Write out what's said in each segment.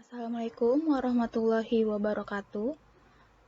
Assalamualaikum warahmatullahi wabarakatuh.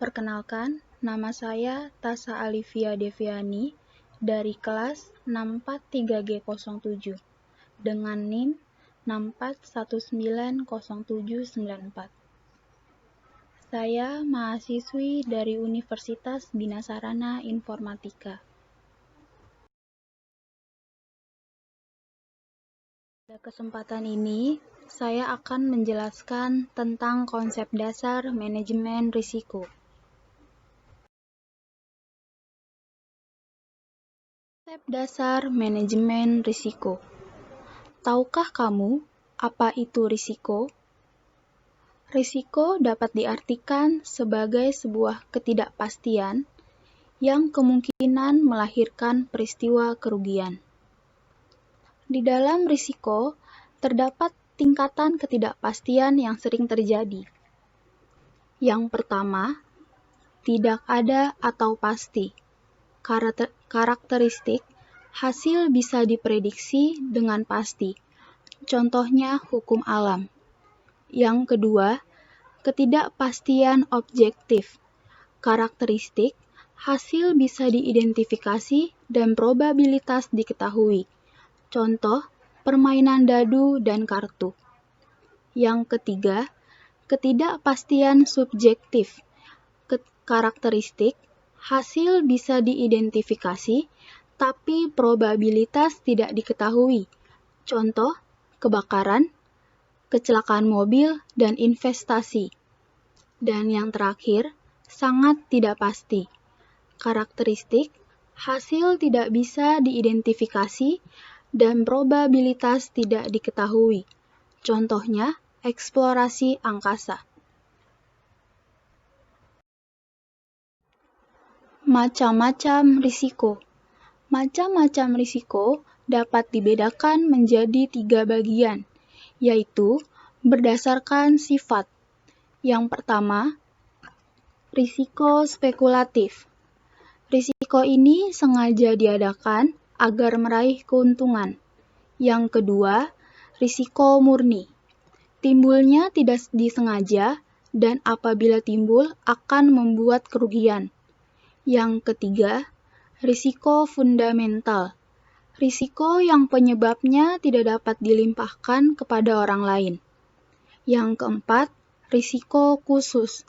Perkenalkan, nama saya Tasa Alivia Deviani dari kelas 643G07 dengan NIM 64190794. Saya mahasiswi dari Universitas Bina Sarana Informatika. Pada kesempatan ini, saya akan menjelaskan tentang konsep dasar manajemen risiko. Konsep dasar manajemen risiko. Tahukah kamu apa itu risiko? Risiko dapat diartikan sebagai sebuah ketidakpastian yang kemungkinan melahirkan peristiwa kerugian. Di dalam risiko, terdapat tingkatan ketidakpastian yang sering terjadi. Yang pertama, tidak ada atau pasti. Karakteristik hasil bisa diprediksi dengan pasti. Contohnya hukum alam. Yang kedua, ketidakpastian objektif. Karakteristik hasil bisa diidentifikasi dan probabilitas diketahui. Contoh, permainan dadu dan kartu. Yang ketiga, ketidakpastian subjektif. Karakteristik hasil bisa diidentifikasi, tapi probabilitas tidak diketahui. Contoh, kebakaran, kecelakaan mobil, dan investasi. Dan yang terakhir, sangat tidak pasti. Karakteristik hasil tidak bisa diidentifikasi dan probabilitas tidak diketahui. Contohnya, eksplorasi angkasa. Macam-macam risiko. Macam-macam risiko dapat dibedakan menjadi 3 bagian, yaitu berdasarkan sifat. Yang pertama, risiko spekulatif. Risiko ini sengaja diadakan agar meraih keuntungan. Yang kedua, risiko murni. Timbulnya tidak disengaja dan apabila timbul akan membuat kerugian. Yang ketiga, risiko fundamental. Risiko yang penyebabnya tidak dapat dilimpahkan kepada orang lain. Yang keempat, risiko khusus.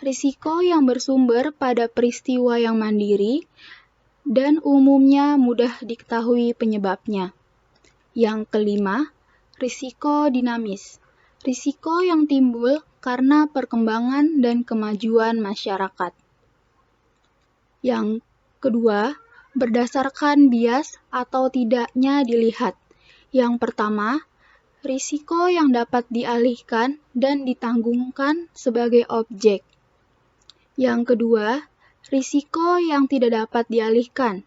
Risiko yang bersumber pada peristiwa yang mandiri dan umumnya mudah diketahui penyebabnya. Yang kelima, risiko dinamis. Risiko yang timbul karena perkembangan dan kemajuan masyarakat. Yang kedua, berdasarkan bias atau tidaknya dilihat. Yang pertama, risiko yang dapat dialihkan dan ditanggungkan sebagai objek. Yang kedua, risiko yang tidak dapat dialihkan.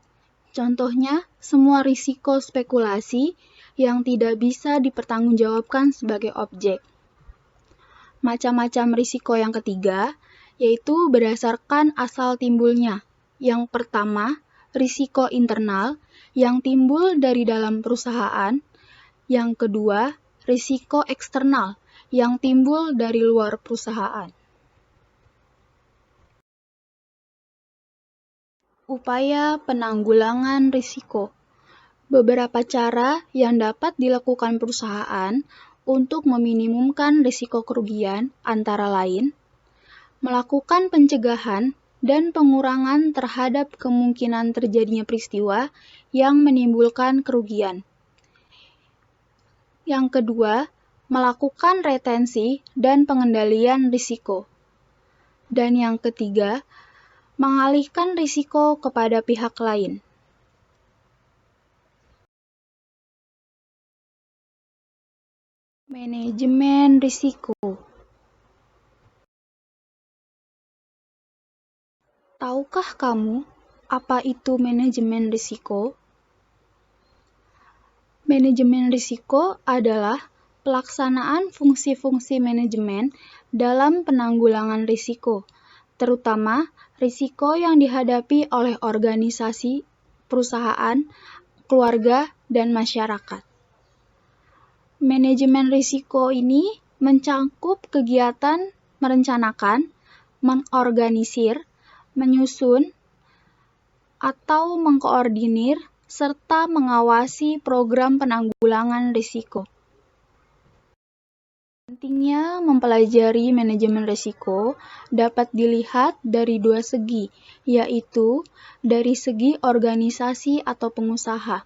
Contohnya, semua risiko spekulasi yang tidak bisa dipertanggungjawabkan sebagai objek. Macam-macam risiko yang ketiga, yaitu berdasarkan asal timbulnya. Yang pertama, risiko internal yang timbul dari dalam perusahaan. Yang kedua, risiko eksternal yang timbul dari luar perusahaan. Upaya penanggulangan risiko. Beberapa cara yang dapat dilakukan perusahaan untuk meminimumkan risiko kerugian antara lain, melakukan pencegahan dan pengurangan terhadap kemungkinan terjadinya peristiwa yang menimbulkan kerugian. Yang kedua, melakukan retensi dan pengendalian risiko. Dan yang ketiga, mengalihkan risiko kepada pihak lain. Manajemen risiko. Tahukah kamu apa itu manajemen risiko? Manajemen risiko adalah pelaksanaan fungsi-fungsi manajemen dalam penanggulangan risiko, terutama risiko yang dihadapi oleh organisasi, perusahaan, keluarga, dan masyarakat. Manajemen risiko ini mencakup kegiatan merencanakan, mengorganisir, menyusun, atau mengkoordinir, serta mengawasi program penanggulangan risiko. Pentingnya mempelajari manajemen risiko dapat dilihat dari dua segi, yaitu dari segi organisasi atau pengusaha.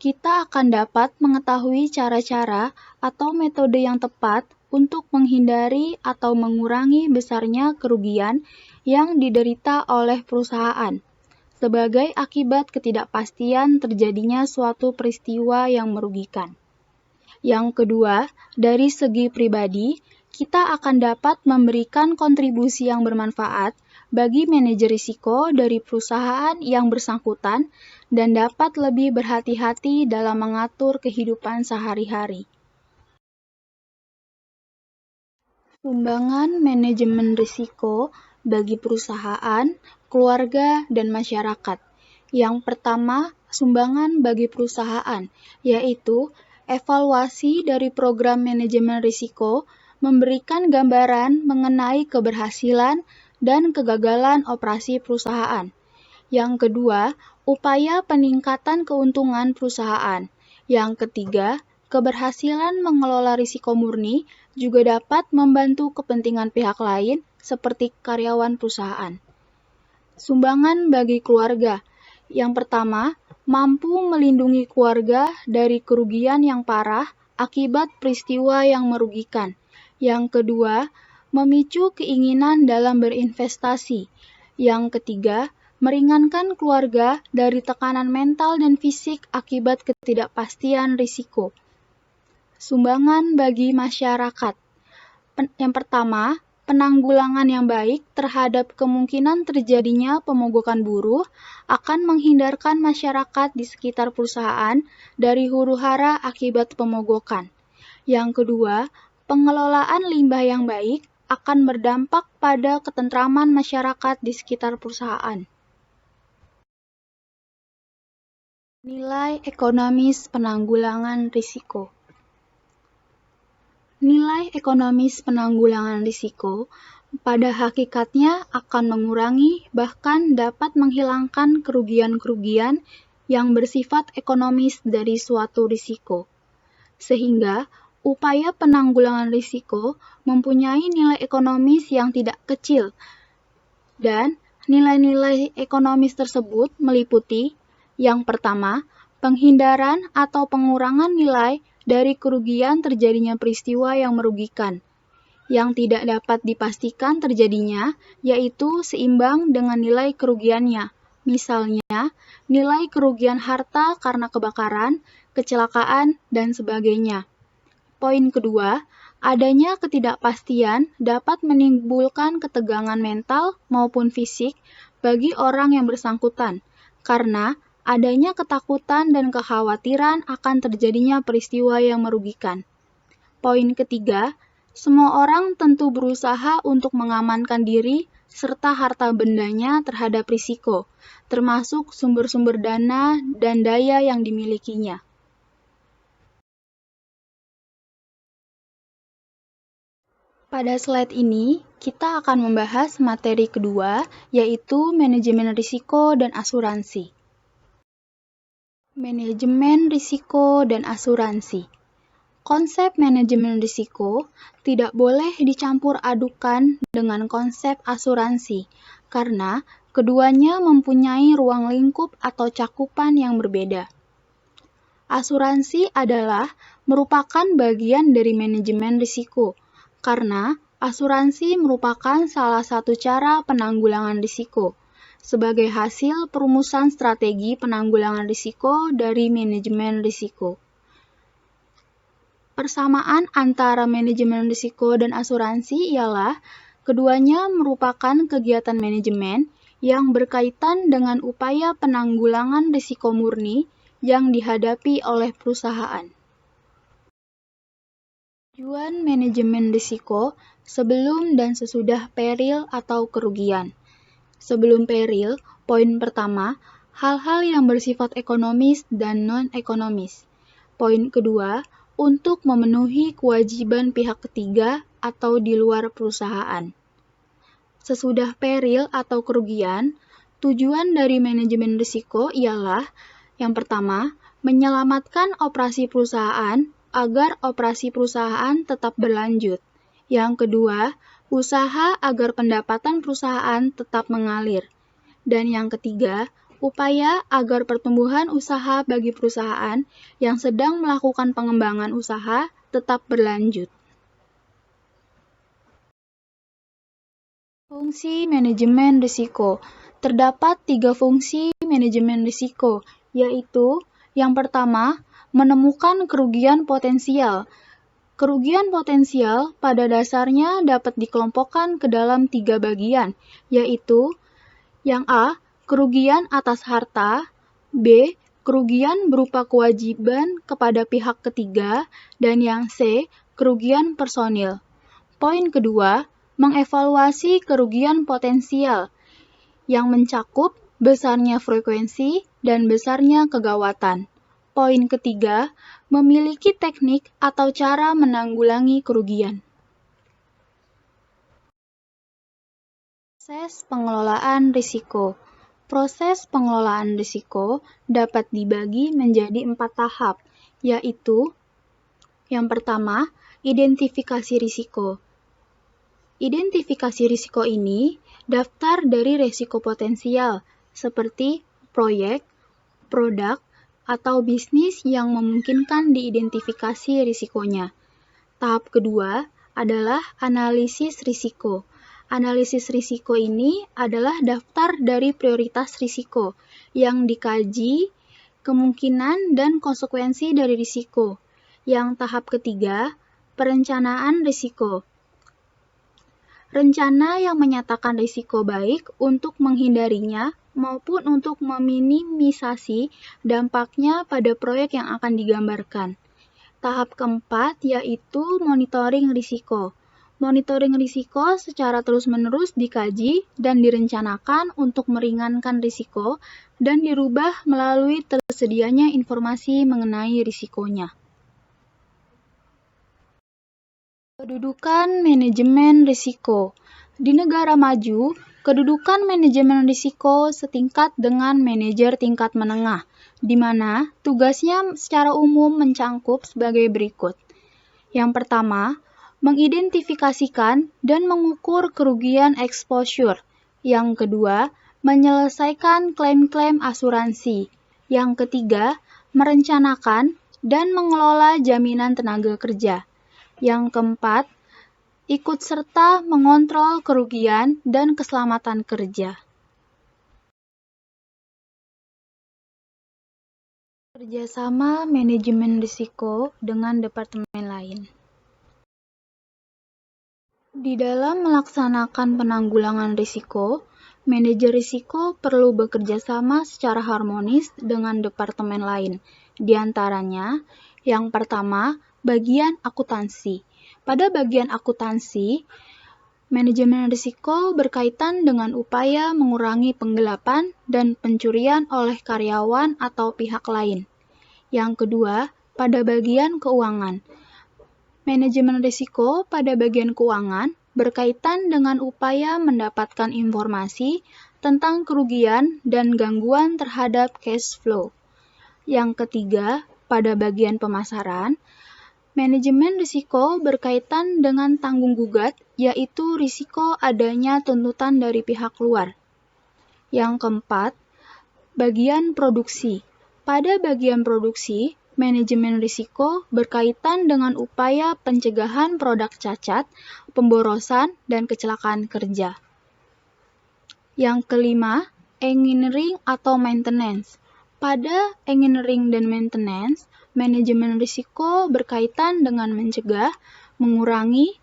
Kita akan dapat mengetahui cara-cara atau metode yang tepat untuk menghindari atau mengurangi besarnya kerugian yang diderita oleh perusahaan sebagai akibat ketidakpastian terjadinya suatu peristiwa yang merugikan. Yang kedua, dari segi pribadi, kita akan dapat memberikan kontribusi yang bermanfaat bagi manajer risiko dari perusahaan yang bersangkutan dan dapat lebih berhati-hati dalam mengatur kehidupan sehari-hari. Sumbangan manajemen risiko bagi perusahaan, keluarga, dan masyarakat. Yang pertama, sumbangan bagi perusahaan, yaitu evaluasi dari program manajemen risiko memberikan gambaran mengenai keberhasilan dan kegagalan operasi perusahaan. Yang kedua, upaya peningkatan keuntungan perusahaan. Yang ketiga, keberhasilan mengelola risiko murni juga dapat membantu kepentingan pihak lain seperti karyawan perusahaan. Sumbangan bagi keluarga. Yang pertama, mampu melindungi keluarga dari kerugian yang parah akibat peristiwa yang merugikan. Yang kedua, memicu keinginan dalam berinvestasi. Yang ketiga, meringankan keluarga dari tekanan mental dan fisik akibat ketidakpastian risiko. Sumbangan bagi masyarakat. Yang pertama, penanggulangan yang baik terhadap kemungkinan terjadinya pemogokan buruh akan menghindarkan masyarakat di sekitar perusahaan dari huru-hara akibat pemogokan. Yang kedua, pengelolaan limbah yang baik akan berdampak pada ketentraman masyarakat di sekitar perusahaan. Nilai ekonomis penanggulangan risiko. Nilai ekonomis penanggulangan risiko pada hakikatnya akan mengurangi bahkan dapat menghilangkan kerugian-kerugian yang bersifat ekonomis dari suatu risiko. Sehingga upaya penanggulangan risiko mempunyai nilai ekonomis yang tidak kecil dan nilai-nilai ekonomis tersebut meliputi yang pertama, penghindaran atau pengurangan nilai dari kerugian terjadinya peristiwa yang merugikan, yang tidak dapat dipastikan terjadinya, yaitu seimbang dengan nilai kerugiannya. Misalnya, nilai kerugian harta karena kebakaran, kecelakaan, dan sebagainya. Poin kedua, adanya ketidakpastian dapat menimbulkan ketegangan mental maupun fisik bagi orang yang bersangkutan, karena adanya ketakutan dan kekhawatiran akan terjadinya peristiwa yang merugikan. Poin ketiga, semua orang tentu berusaha untuk mengamankan diri serta harta bendanya terhadap risiko, termasuk sumber-sumber dana dan daya yang dimilikinya. Pada slide ini, kita akan membahas materi kedua, yaitu manajemen risiko dan asuransi. Manajemen risiko dan asuransi. Konsep manajemen risiko tidak boleh dicampur adukan dengan konsep asuransi, karena keduanya mempunyai ruang lingkup atau cakupan yang berbeda. Asuransi adalah merupakan bagian dari manajemen risiko, karena asuransi merupakan salah satu cara penanggulangan risiko sebagai hasil perumusan strategi penanggulangan risiko dari manajemen risiko. Persamaan antara manajemen risiko dan asuransi ialah keduanya merupakan kegiatan manajemen yang berkaitan dengan upaya penanggulangan risiko murni yang dihadapi oleh perusahaan. Tujuan manajemen risiko sebelum dan sesudah peril atau kerugian. Sebelum peril, poin pertama, hal-hal yang bersifat ekonomis dan non-ekonomis. Poin kedua, untuk memenuhi kewajiban pihak ketiga atau di luar perusahaan. Sesudah peril atau kerugian, tujuan dari manajemen risiko ialah yang pertama, menyelamatkan operasi perusahaan agar operasi perusahaan tetap berlanjut. Yang kedua, usaha agar pendapatan perusahaan tetap mengalir. Dan yang ketiga, upaya agar pertumbuhan usaha bagi perusahaan yang sedang melakukan pengembangan usaha tetap berlanjut. Fungsi manajemen risiko. Terdapat 3 fungsi manajemen risiko, yaitu yang pertama, menemukan kerugian potensial. Kerugian potensial pada dasarnya dapat dikelompokkan ke dalam 3 bagian, yaitu yang A, kerugian atas harta, B, kerugian berupa kewajiban kepada pihak ketiga, dan yang C, kerugian personil. Poin kedua, mengevaluasi kerugian potensial yang mencakup besarnya frekuensi dan besarnya kegawatan. Poin ketiga, memiliki teknik atau cara menanggulangi kerugian. Proses pengelolaan risiko. Proses pengelolaan risiko dapat dibagi menjadi 4 tahap, yaitu yang pertama, identifikasi risiko. Identifikasi risiko ini daftar dari risiko potensial, seperti proyek, produk, atau bisnis yang memungkinkan diidentifikasi risikonya. Tahap kedua adalah analisis risiko. Analisis risiko ini adalah daftar dari prioritas risiko yang dikaji, kemungkinan dan konsekuensi dari risiko. Yang tahap ketiga, perencanaan risiko. Rencana yang menyatakan risiko baik untuk menghindarinya maupun untuk meminimisasi dampaknya pada proyek yang akan digambarkan. Tahap keempat yaitu monitoring risiko. Monitoring risiko secara terus-menerus dikaji dan direncanakan untuk meringankan risiko dan dirubah melalui tersedianya informasi mengenai risikonya. Kedudukan manajemen risiko. Di negara maju, kedudukan manajemen risiko setingkat dengan manajer tingkat menengah, di mana tugasnya secara umum mencangkup sebagai berikut. Yang pertama, mengidentifikasikan dan mengukur kerugian exposure. Yang kedua, menyelesaikan klaim-klaim asuransi. Yang ketiga, merencanakan dan mengelola jaminan tenaga kerja. Yang keempat, ikut serta mengontrol kerugian dan keselamatan kerja. Kerjasama manajemen risiko dengan departemen lain. Di dalam melaksanakan penanggulangan risiko, manajer risiko perlu bekerja sama secara harmonis dengan departemen lain. Di antaranya, yang pertama, bagian akuntansi. Pada bagian akuntansi, manajemen risiko berkaitan dengan upaya mengurangi penggelapan dan pencurian oleh karyawan atau pihak lain. Yang kedua, pada bagian keuangan. Manajemen risiko pada bagian keuangan berkaitan dengan upaya mendapatkan informasi tentang kerugian dan gangguan terhadap cash flow. Yang ketiga, pada bagian pemasaran, manajemen risiko berkaitan dengan tanggung gugat, yaitu risiko adanya tuntutan dari pihak luar. Yang keempat, bagian produksi. Pada bagian produksi, manajemen risiko berkaitan dengan upaya pencegahan produk cacat, pemborosan, dan kecelakaan kerja. Yang kelima, engineering atau maintenance. Pada engineering dan maintenance, manajemen risiko berkaitan dengan mencegah, mengurangi,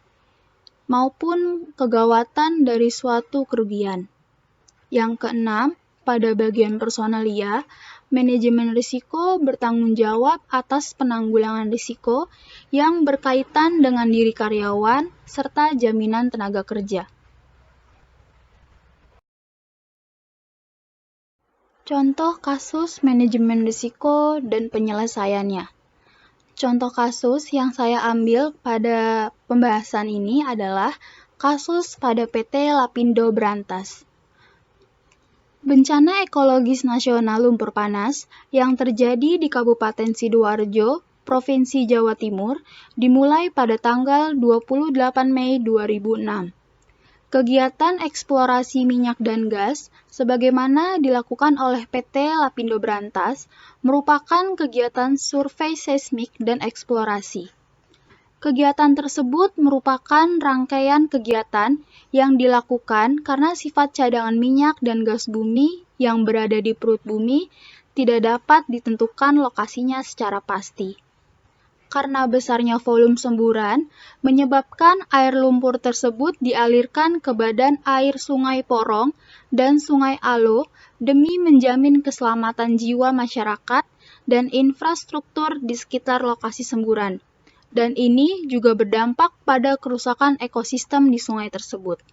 maupun kegawatan dari suatu kerugian. Yang keenam, pada bagian personalia, manajemen risiko bertanggung jawab atas penanggulangan risiko yang berkaitan dengan diri karyawan serta jaminan tenaga kerja. Contoh kasus manajemen risiko dan penyelesaiannya. Contoh kasus yang saya ambil pada pembahasan ini adalah kasus pada PT Lapindo Brantas. Bencana ekologis nasional lumpur panas yang terjadi di Kabupaten Sidoarjo, Provinsi Jawa Timur, dimulai pada tanggal 28 Mei 2006. Kegiatan eksplorasi minyak dan gas, sebagaimana dilakukan oleh PT Lapindo Brantas, merupakan kegiatan survei seismik dan eksplorasi. Kegiatan tersebut merupakan rangkaian kegiatan yang dilakukan karena sifat cadangan minyak dan gas bumi yang berada di perut bumi tidak dapat ditentukan lokasinya secara pasti. Karena besarnya volume semburan, menyebabkan air lumpur tersebut dialirkan ke badan air Sungai Porong dan Sungai Alo demi menjamin keselamatan jiwa masyarakat dan infrastruktur di sekitar lokasi semburan. Dan ini juga berdampak pada kerusakan ekosistem di sungai tersebut.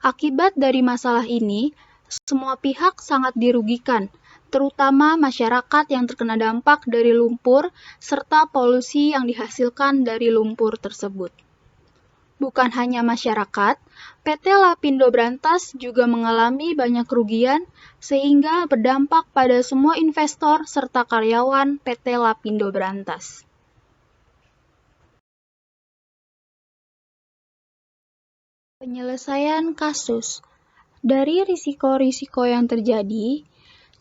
Akibat dari masalah ini, semua pihak sangat dirugikan, terutama masyarakat yang terkena dampak dari lumpur serta polusi yang dihasilkan dari lumpur tersebut. Bukan hanya masyarakat, PT Lapindo Brantas juga mengalami banyak kerugian sehingga berdampak pada semua investor serta karyawan PT Lapindo Brantas. Penyelesaian kasus. Dari risiko-risiko yang terjadi,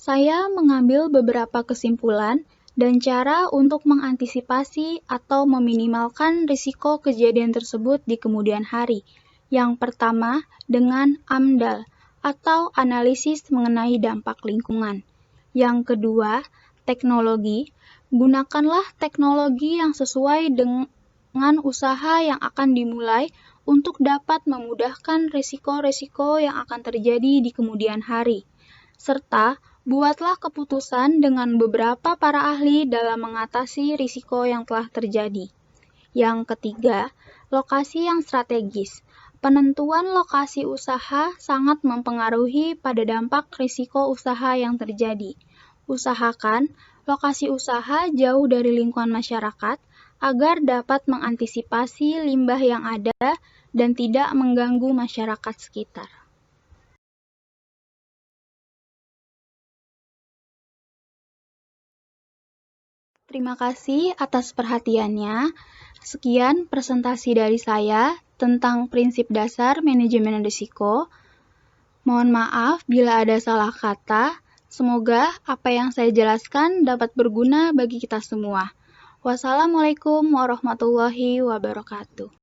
saya mengambil beberapa kesimpulan dan cara untuk mengantisipasi atau meminimalkan risiko kejadian tersebut di kemudian hari. Yang pertama, dengan AMDAL atau analisis mengenai dampak lingkungan. Yang kedua, teknologi. Gunakanlah teknologi yang sesuai dengan usaha yang akan dimulai untuk dapat memudahkan risiko-risiko yang akan terjadi di kemudian hari. Serta, buatlah keputusan dengan beberapa para ahli dalam mengatasi risiko yang telah terjadi. Yang ketiga, lokasi yang strategis. Penentuan lokasi usaha sangat mempengaruhi pada dampak risiko usaha yang terjadi. Usahakan lokasi usaha jauh dari lingkungan masyarakat agar dapat mengantisipasi limbah yang ada dan tidak mengganggu masyarakat sekitar. Terima kasih atas perhatiannya. Sekian presentasi dari saya tentang prinsip dasar manajemen risiko. Mohon maaf bila ada salah kata. Semoga apa yang saya jelaskan dapat berguna bagi kita semua. Wassalamualaikum warahmatullahi wabarakatuh.